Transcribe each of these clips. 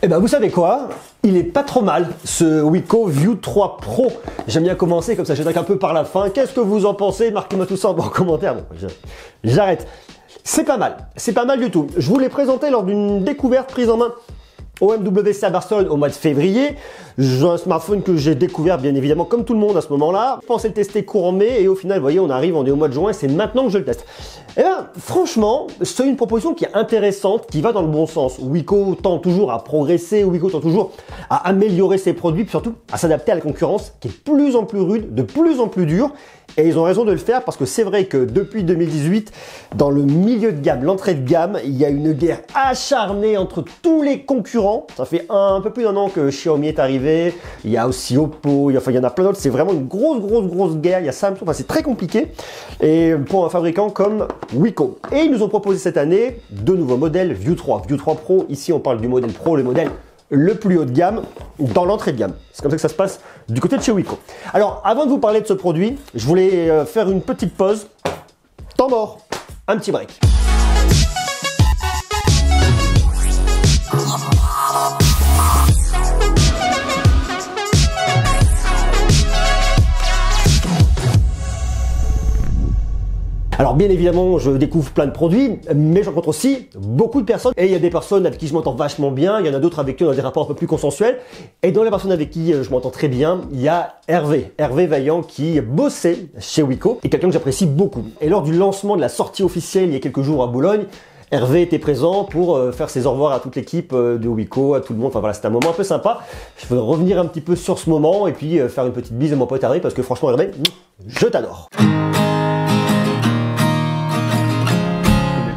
Eh ben vous savez quoi? Il est pas trop mal ce Wiko View 3 Pro. J'aime bien commencer comme ça, j'attaque un peu par la fin. Qu'est-ce que vous en pensez? Marquez-moi tout ça en commentaire. Bon, j'arrête. C'est pas mal du tout. Je vous l'ai présenté lors d'une découverte prise en main au MWC à Barcelone au mois de février. J'ai un smartphone que j'ai découvert bien évidemment comme tout le monde à ce moment-là. Je pensais le tester courant mai et au final, vous voyez, on est au mois de juin et c'est maintenant que je le teste. Et bien, franchement, c'est une proposition qui est intéressante, qui va dans le bon sens. Wiko tend toujours à progresser, Wiko tend toujours à améliorer ses produits, puis surtout à s'adapter à la concurrence qui est de plus en plus rude, de plus en plus dure. Et ils ont raison de le faire parce que c'est vrai que depuis 2018, dans le milieu de gamme, l'entrée de gamme, il y a une guerre acharnée entre tous les concurrents. Ça fait un peu plus d'un an que Xiaomi est arrivé. Il y a aussi Oppo, il y en a plein d'autres. C'est vraiment une grosse guerre. Il y a Samsung, enfin c'est très compliqué. Et pour un fabricant comme Wiko. Et ils nous ont proposé cette année deux nouveaux modèles View 3. View 3 Pro, ici on parle du modèle Pro, le modèle le plus haut de gamme dans l'entrée de gamme. C'est comme ça que ça se passe du côté de chez Wiko. Alors, avant de vous parler de ce produit, je voulais faire une petite pause. Temps mort, un petit break. Alors bien évidemment, je découvre plein de produits, mais je rencontre aussi beaucoup de personnes. Et il y a des personnes avec qui je m'entends vachement bien, il y en a d'autres avec qui on a des rapports un peu plus consensuels. Et dans les personnes avec qui je m'entends très bien, il y a Hervé Vaillant qui bossait chez Wiko et quelqu'un que j'apprécie beaucoup. Et lors du lancement de la sortie officielle il y a quelques jours à Boulogne, Hervé était présent pour faire ses au revoir à toute l'équipe de Wiko, à tout le monde. Enfin voilà, c'était un moment un peu sympa. Je voudrais revenir un petit peu sur ce moment et puis faire une petite bise à mon pote Hervé parce que franchement Hervé, je t'adore.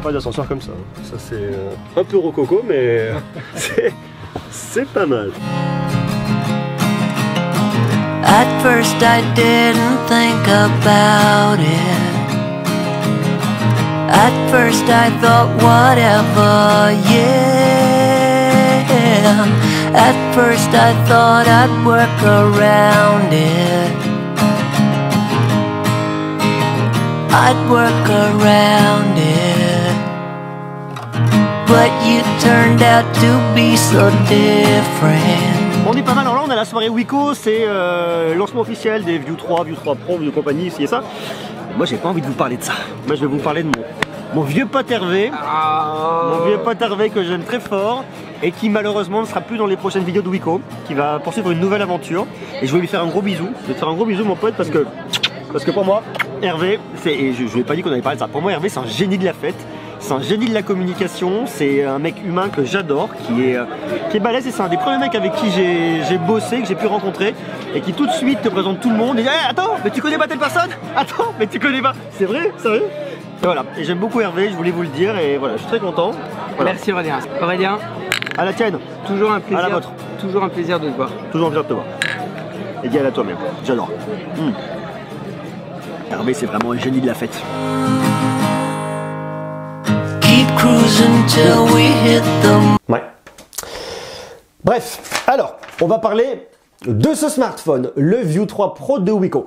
Pas d'ascenseur comme ça. Ça c'est un peu rococo, mais c'est pas mal. At first I didn't think about it. At first I thought whatever, yeah. At first I thought I'd work around it. I'd work around it. But you turned out to be so different. On est pas mal, alors là on est à la soirée Wiko, c'est lancement officiel des View 3 Pro, View compagnie, ici et ça. Moi j'ai pas envie de vous parler de ça. Moi je vais vous parler de mon vieux pote Hervé. Mon vieux pote Hervé que j'aime très fort et qui malheureusement ne sera plus dans les prochaines vidéos de Wiko, qui va poursuivre une nouvelle aventure. Et je vais lui faire un gros bisou. Je vais te faire un gros bisou mon pote parce que pour moi, Hervé, et je lui ai pas dit qu'on allait parler de ça, pour moi Hervé c'est un génie de la fête. C'est un génie de la communication, c'est un mec humain que j'adore, qui est balèze et c'est un des premiers mecs avec qui j'ai bossé, que j'ai pu rencontrer et qui tout de suite te présente tout le monde et dit hey, attends, mais tu connais pas telle personne? Attends, mais tu connais pas? C'est vrai? Sérieux? Et voilà, et j'aime beaucoup Hervé, je voulais vous le dire et voilà, je suis très content. Voilà. Merci Aurélien. Aurélien, à la tienne. toujours un plaisir. À la vôtre. Toujours un plaisir de te voir. Toujours un plaisir de te voir. Et dis à toi-même, j'adore. Hervé c'est vraiment un génie de la fête. Ouais. Bref, alors, on va parler de ce smartphone, le View 3 Pro de Wiko.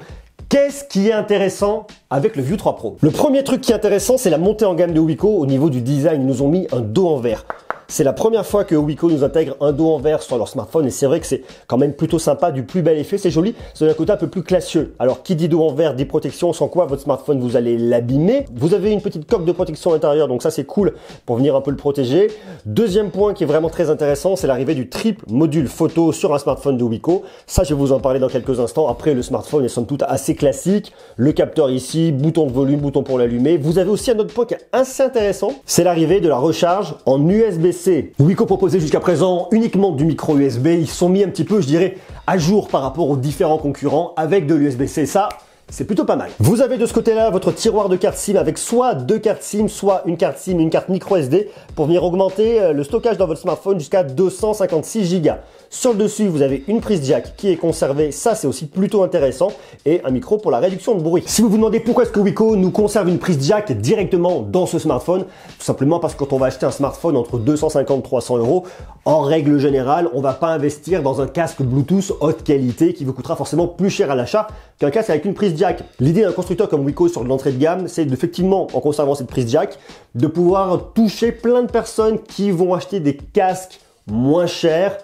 Qu'est-ce qui est intéressant avec le View 3 Pro? Le premier truc qui est intéressant, c'est la montée en gamme de Wiko au niveau du design. Ils nous ont mis un dos en verre. C'est la première fois que Wiko nous intègre un dos en verre sur leur smartphone et c'est vrai que c'est quand même plutôt sympa, du plus bel effet, c'est joli, c'est d'un côté un peu plus classieux. Alors qui dit dos en verre dit protection, sans quoi votre smartphone vous allez l'abîmer. Vous avez une petite coque de protection à l'intérieur, donc ça c'est cool pour venir un peu le protéger. Deuxième point qui est vraiment très intéressant, c'est l'arrivée du triple module photo sur un smartphone de Wiko. Ça je vais vous en parler dans quelques instants. Après le smartphone est somme toute assez classique, le capteur ici, bouton de volume, bouton pour l'allumer. Vous avez aussi un autre point qui est assez intéressant, c'est l'arrivée de la recharge en USB-C. Wiko proposait jusqu'à présent uniquement du micro USB, ils sont mis un petit peu, je dirais, à jour par rapport aux différents concurrents avec de l'USB-C. Ça, c'est plutôt pas mal. Vous avez de ce côté-là votre tiroir de carte SIM avec soit deux cartes SIM, soit une carte SIM, une carte micro SD pour venir augmenter le stockage dans votre smartphone jusqu'à 256 Go. Sur le dessus, vous avez une prise jack qui est conservée, ça c'est aussi plutôt intéressant, et un micro pour la réduction de bruit. Si vous vous demandez pourquoi est-ce que Wiko nous conserve une prise jack directement dans ce smartphone, tout simplement parce que quand on va acheter un smartphone entre 250 et 300 €, en règle générale, on va pas investir dans un casque Bluetooth haute qualité qui vous coûtera forcément plus cher à l'achat qu'un casque avec une prise jack. L'idée d'un constructeur comme Wiko sur l'entrée de gamme, c'est effectivement, en conservant cette prise jack, de pouvoir toucher plein de personnes qui vont acheter des casques moins cher,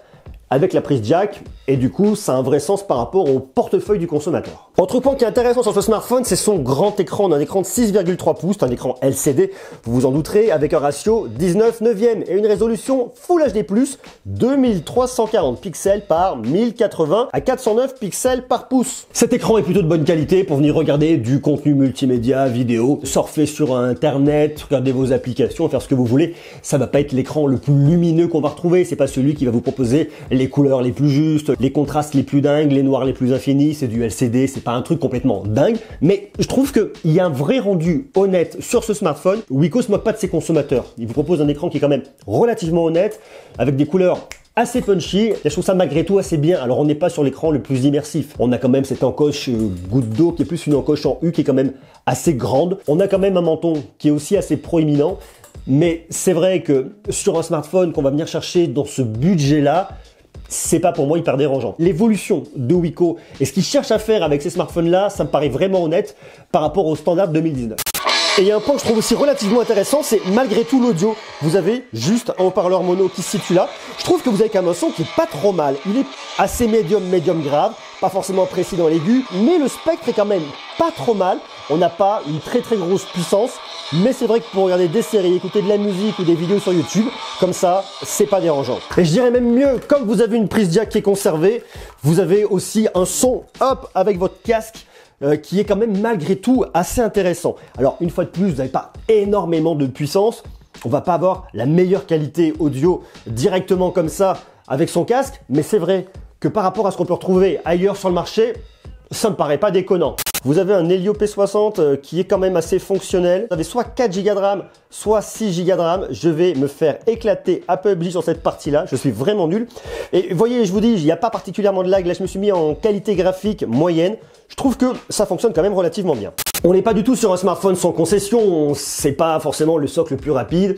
avec la prise jack, et du coup ça a un vrai sens par rapport au portefeuille du consommateur. Autre point qui est intéressant sur ce smartphone, c'est son grand écran. On a un écran de 6,3 pouces, un écran LCD, vous vous en douterez, avec un ratio 19/9 et une résolution Full HD+, 2340 pixels par 1080 à 409 pixels par pouce. Cet écran est plutôt de bonne qualité pour venir regarder du contenu multimédia, vidéo, surfer sur internet, regarder vos applications, faire ce que vous voulez. Ça va pas être l'écran le plus lumineux qu'on va retrouver, c'est pas celui qui va vous proposer les couleurs les plus justes, les contrastes les plus dingues, les noirs les plus infinis, c'est du LCD, c'est pas un truc complètement dingue, mais je trouve qu'il y a un vrai rendu honnête sur ce smartphone. Wiko se moque pas de ses consommateurs, il vous propose un écran qui est quand même relativement honnête, avec des couleurs assez punchy, et je trouve ça malgré tout assez bien. Alors on n'est pas sur l'écran le plus immersif, on a quand même cette encoche goutte d'eau qui est plus une encoche en U qui est quand même assez grande, on a quand même un menton qui est aussi assez proéminent, mais c'est vrai que sur un smartphone qu'on va venir chercher dans ce budget-là, c'est pas pour moi hyper dérangeant. L'évolution de Wiko et ce qu'ils cherchent à faire avec ces smartphones-là, ça me paraît vraiment honnête par rapport aux standards 2019. Et il y a un point que je trouve aussi relativement intéressant, c'est malgré tout l'audio. Vous avez juste un haut-parleur mono qui se situe là. Je trouve que vous avez quand même un son qui est pas trop mal. Il est assez médium grave, pas forcément précis dans l'aigu, mais le spectre est quand même pas trop mal. On n'a pas une très grosse puissance, mais c'est vrai que pour regarder des séries, écouter de la musique ou des vidéos sur YouTube, comme ça, c'est pas dérangeant. Et je dirais même mieux, comme vous avez une prise jack qui est conservée, vous avez aussi un son hop avec votre casque qui est quand même malgré tout assez intéressant. Alors une fois de plus, vous n'avez pas énormément de puissance, on va pas avoir la meilleure qualité audio directement comme ça avec son casque, mais c'est vrai que par rapport à ce qu'on peut retrouver ailleurs sur le marché, ça me paraît pas déconnant. Vous avez un Helio P60 qui est quand même assez fonctionnel. Vous avez soit 4 Go de RAM, soit 6 Go de RAM. Je vais me faire éclater à PUBG sur cette partie-là. Je suis vraiment nul. Et vous voyez, je vous dis, il n'y a pas particulièrement de lag. Là, je me suis mis en qualité graphique moyenne. Je trouve que ça fonctionne quand même relativement bien. On n'est pas du tout sur un smartphone sans concession. C'est pas forcément le socle le plus rapide.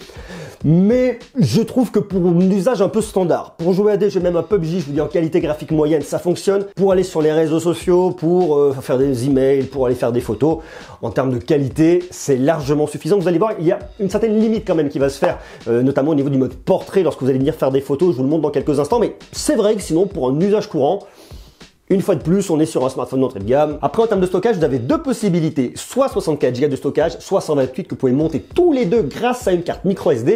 Mais je trouve que pour un usage un peu standard, pour jouer à des jeux, même à PUBG, je vous dis en qualité graphique moyenne, ça fonctionne. Pour aller sur les réseaux sociaux, pour faire des emails, pour aller faire des photos, en termes de qualité, c'est largement suffisant. Vous allez voir, il y a une certaine limite quand même qui va se faire, notamment au niveau du mode portrait, lorsque vous allez venir faire des photos, je vous le montre dans quelques instants, mais c'est vrai que sinon, pour un usage courant, une fois de plus, on est sur un smartphone d'entrée de gamme. Après, en termes de stockage, vous avez deux possibilités, soit 64 Go de stockage, soit 128 que vous pouvez monter tous les deux grâce à une carte micro SD,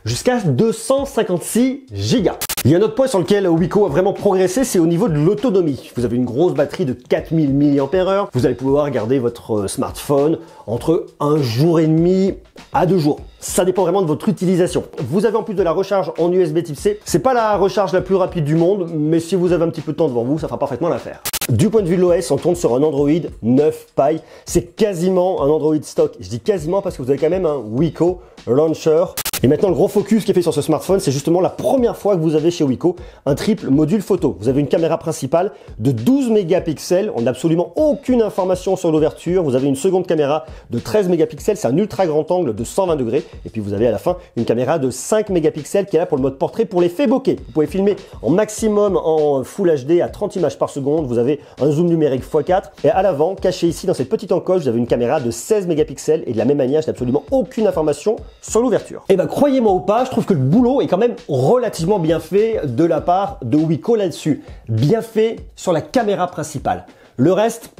jusqu'à 256 Go. Il y a un autre point sur lequel Wiko a vraiment progressé, c'est au niveau de l'autonomie. Vous avez une grosse batterie de 4000 mAh. Vous allez pouvoir garder votre smartphone entre 1 jour et demi à 2 jours. Ça dépend vraiment de votre utilisation. Vous avez en plus de la recharge en USB type C. C'est pas la recharge la plus rapide du monde, mais si vous avez un petit peu de temps devant vous, ça fera parfaitement l'affaire. Du point de vue de l'OS, on tourne sur un Android 9 Pie. C'est quasiment un Android stock. Je dis quasiment parce que vous avez quand même un Wiko Launcher. Et maintenant, le gros focus qui est fait sur ce smartphone, c'est justement la première fois que vous avez chez Wiko un triple module photo. Vous avez une caméra principale de 12 mégapixels. On n'a absolument aucune information sur l'ouverture. Vous avez une seconde caméra de 13 mégapixels. C'est un ultra grand angle de 120 degrés. Et puis vous avez à la fin une caméra de 5 mégapixels qui est là pour le mode portrait pour l'effet bokeh. Vous pouvez filmer en maximum en Full HD à 30 images par seconde. Vous avez un zoom numérique x4. Et à l'avant, caché ici dans cette petite encoche, vous avez une caméra de 16 mégapixels. Et de la même manière, je n'ai absolument aucune information sur l'ouverture. Et ben croyez-moi ou pas, je trouve que le boulot est quand même relativement bien fait de la part de Wiko là-dessus. Bien fait sur la caméra principale. Le reste,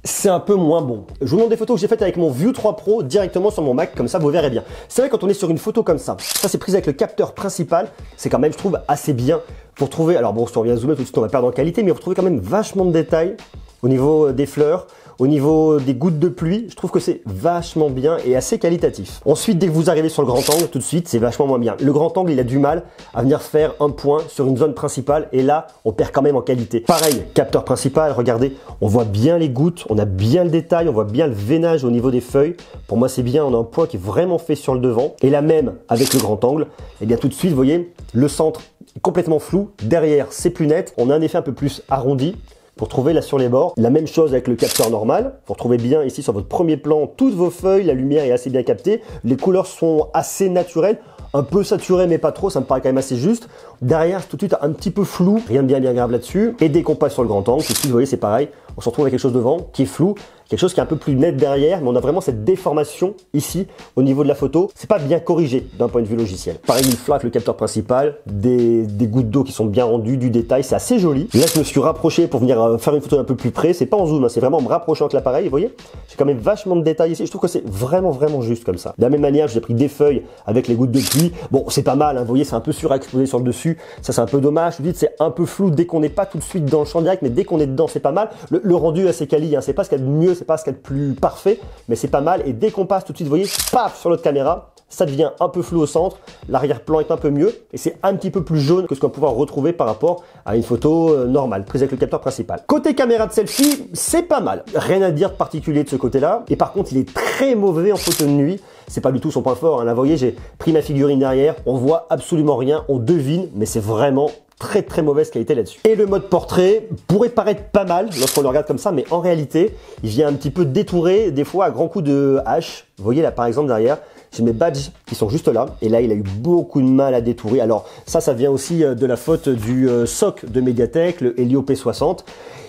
c'est un peu moins bon. Je vous montre des photos que j'ai faites avec mon View 3 Pro directement sur mon Mac, comme ça vous verrez bien. C'est vrai quand on est sur une photo comme ça c'est pris avec le capteur principal, c'est quand même je trouve assez bien pour trouver, alors bon si on vient zoomer tout de suite on va perdre en qualité, mais vous retrouvez quand même vachement de détails au niveau des fleurs, au niveau des gouttes de pluie, je trouve que c'est vachement bien et assez qualitatif. Ensuite, dès que vous arrivez sur le grand angle, tout de suite, c'est vachement moins bien. Le grand angle, il a du mal à venir faire un point sur une zone principale et là, on perd quand même en qualité. Pareil, capteur principal, regardez, on voit bien les gouttes, on a bien le détail, on voit bien le veinage au niveau des feuilles. Pour moi, c'est bien, on a un point qui est vraiment fait sur le devant. Et là même, avec le grand angle, et bien tout de suite, vous voyez, le centre est complètement flou. Derrière, c'est plus net. On a un effet un peu plus arrondi. Pour trouver là sur les bords, la même chose avec le capteur normal. Vous retrouvez bien ici sur votre premier plan toutes vos feuilles, la lumière est assez bien captée, les couleurs sont assez naturelles, un peu saturées mais pas trop, ça me paraît quand même assez juste. Derrière, tout de suite un petit peu flou, rien de bien grave là-dessus. Et dès qu'on passe sur le grand angle, tout de suite, vous voyez, c'est pareil, on se retrouve avec quelque chose devant qui est flou, quelque chose qui est un peu plus net derrière, mais on a vraiment cette déformation ici au niveau de la photo. C'est pas bien corrigé d'un point de vue logiciel. Pareil, il flatte le capteur principal, des gouttes d'eau qui sont bien rendues, du détail, c'est assez joli. Là, je me suis rapproché pour venir faire une photo un peu plus près. C'est pas en zoom, hein, c'est vraiment en me rapprochant avec l'appareil. Vous voyez, j'ai quand même vachement de détails ici. Je trouve que c'est vraiment juste comme ça. De la même manière, j'ai pris des feuilles avec les gouttes de pluie. Bon, c'est pas mal, hein, vous voyez, c'est un peu surexposé sur le dessus. Ça, c'est un peu dommage. Je vous dis, c'est un peu flou dès qu'on n'est pas tout de suite dans le champ direct, mais dès qu'on est dedans, c'est pas mal. Le rendu est assez quali, hein, c'est pas ce qu'il y a de mieux, c'est pas ce qu'il y a de plus parfait, mais c'est pas mal. Et dès qu'on passe tout de suite, vous voyez, paf, sur l'autre caméra, ça devient un peu flou au centre, l'arrière-plan est un peu mieux et c'est un petit peu plus jaune que ce qu'on va pouvoir retrouver par rapport à une photo normale, prise avec le capteur principal. Côté caméra de selfie, c'est pas mal. Rien à dire de particulier de ce côté-là. Et par contre, il est très mauvais en photo de nuit. C'est pas du tout son point fort, hein. Là, vous voyez, j'ai pris ma figurine derrière, on voit absolument rien, on devine, mais c'est vraiment très mauvaise qualité là-dessus. Et le mode portrait pourrait paraître pas mal lorsqu'on le regarde comme ça, mais en réalité, il vient un petit peu détourer des fois à grands coups de hache. Vous voyez là par exemple derrière, j'ai mes badges qui sont juste là, et là il a eu beaucoup de mal à détourer. Alors ça vient aussi de la faute du SOC de Mediatek, le Helio P60.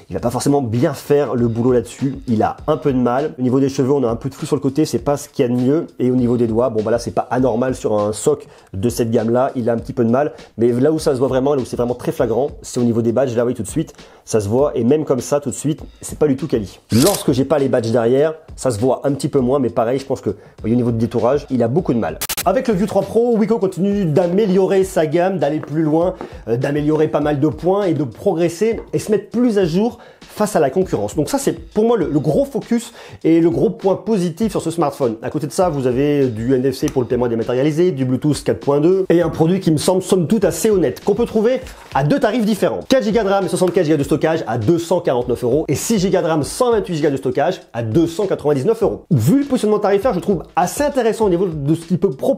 Il va pas forcément bien faire le boulot là-dessus. Il a un peu de mal. Au niveau des cheveux, on a un peu de flou sur le côté. C'est pas ce qu'il y a de mieux. Et au niveau des doigts, bon, bah là, c'est pas anormal sur un SOC de cette gamme-là. Il a un petit peu de mal. Mais là où ça se voit vraiment, là où c'est vraiment très flagrant, c'est au niveau des badges. Là, oui, tout de suite, ça se voit. Et même comme ça, tout de suite, c'est pas du tout quali. Lorsque j'ai pas les badges derrière, ça se voit un petit peu moins. Mais pareil, je pense que, vous voyez, au niveau du détourage, il a beaucoup de mal. Avec le View 3 Pro, Wiko continue d'améliorer sa gamme, d'aller plus loin, d'améliorer pas mal de points et de progresser et se mettre plus à jour face à la concurrence. Donc ça, c'est pour moi le gros focus et le gros point positif sur ce smartphone. À côté de ça, vous avez du NFC pour le paiement dématérialisé, du Bluetooth 4.2 et un produit qui me semble somme toute assez honnête, qu'on peut trouver à deux tarifs différents. 4 Go de RAM et 64 Go de stockage à 249 € et 6 Go de RAM, 128 Go de stockage à 299 €. Vu le positionnement tarifaire, je trouve assez intéressant au niveau de ce qu'il peut proposer.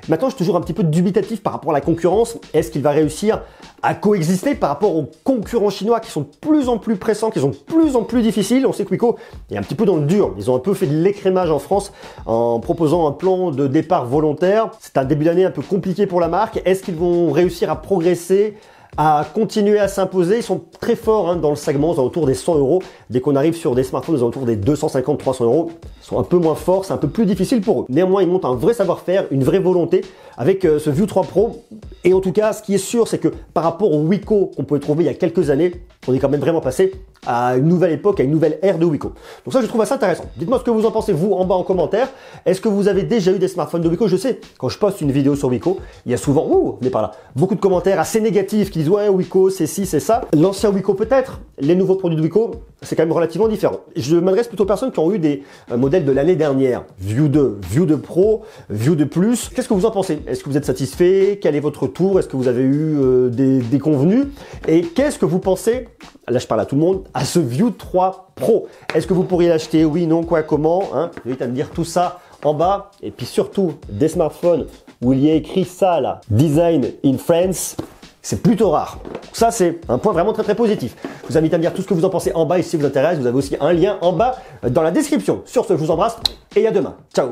Maintenant, je suis toujours un petit peu dubitatif par rapport à la concurrence. Est-ce qu'il va réussir à coexister par rapport aux concurrents chinois qui sont de plus en plus pressants, qui sont de plus en plus difficiles? On sait que Wiko est un petit peu dans le dur. Ils ont un peu fait de l'écrémage en France en proposant un plan de départ volontaire. C'est un début d'année un peu compliqué pour la marque. Est-ce qu'ils vont réussir à progresser, à continuer à s'imposer? Ils sont très forts dans le segment, aux alentours des 100 €. Dès qu'on arrive sur des smartphones aux alentours des 250-300 €, ils sont un peu moins forts, c'est un peu plus difficile pour eux. Néanmoins, ils montent un vrai savoir-faire, une vraie volonté avec ce View 3 Pro. Et en tout cas, ce qui est sûr, c'est que par rapport au Wiko qu'on pouvait trouver il y a quelques années, on est quand même vraiment passé à une nouvelle époque, à une nouvelle ère de Wiko. Donc ça, je trouve assez intéressant. Dites-moi ce que vous en pensez, vous, en bas en commentaire. Est-ce que vous avez déjà eu des smartphones de Wiko? Je sais, quand je poste une vidéo sur Wiko, il y a souvent, venez par là, beaucoup de commentaires assez négatifs qui disent ouais, Wiko, c'est ci, c'est ça. L'ancien Wiko peut-être, les nouveaux produits de Wiko, c'est quand même relativement différent. Je m'adresse plutôt aux personnes qui ont eu des modèles de l'année dernière. View 2, View 2 Pro, View 2 Plus. Qu'est-ce que vous en pensez? Est-ce que vous êtes satisfait? Quel est votre tour? Est-ce que vous avez eu des convenus? Et qu'est-ce que vous pensez, là je parle à tout le monde, à ce View 3 Pro? Est-ce que vous pourriez l'acheter? Oui, non, quoi, comment? Vous allez me dire tout ça en bas. Et puis surtout, des smartphones où il y a écrit ça là, Design in France. C'est plutôt rare. Ça, c'est un point vraiment très positif. Je vous invite à me dire tout ce que vous en pensez en bas et si ça vous intéresse, vous avez aussi un lien en bas dans la description. Sur ce, je vous embrasse et à demain. Ciao.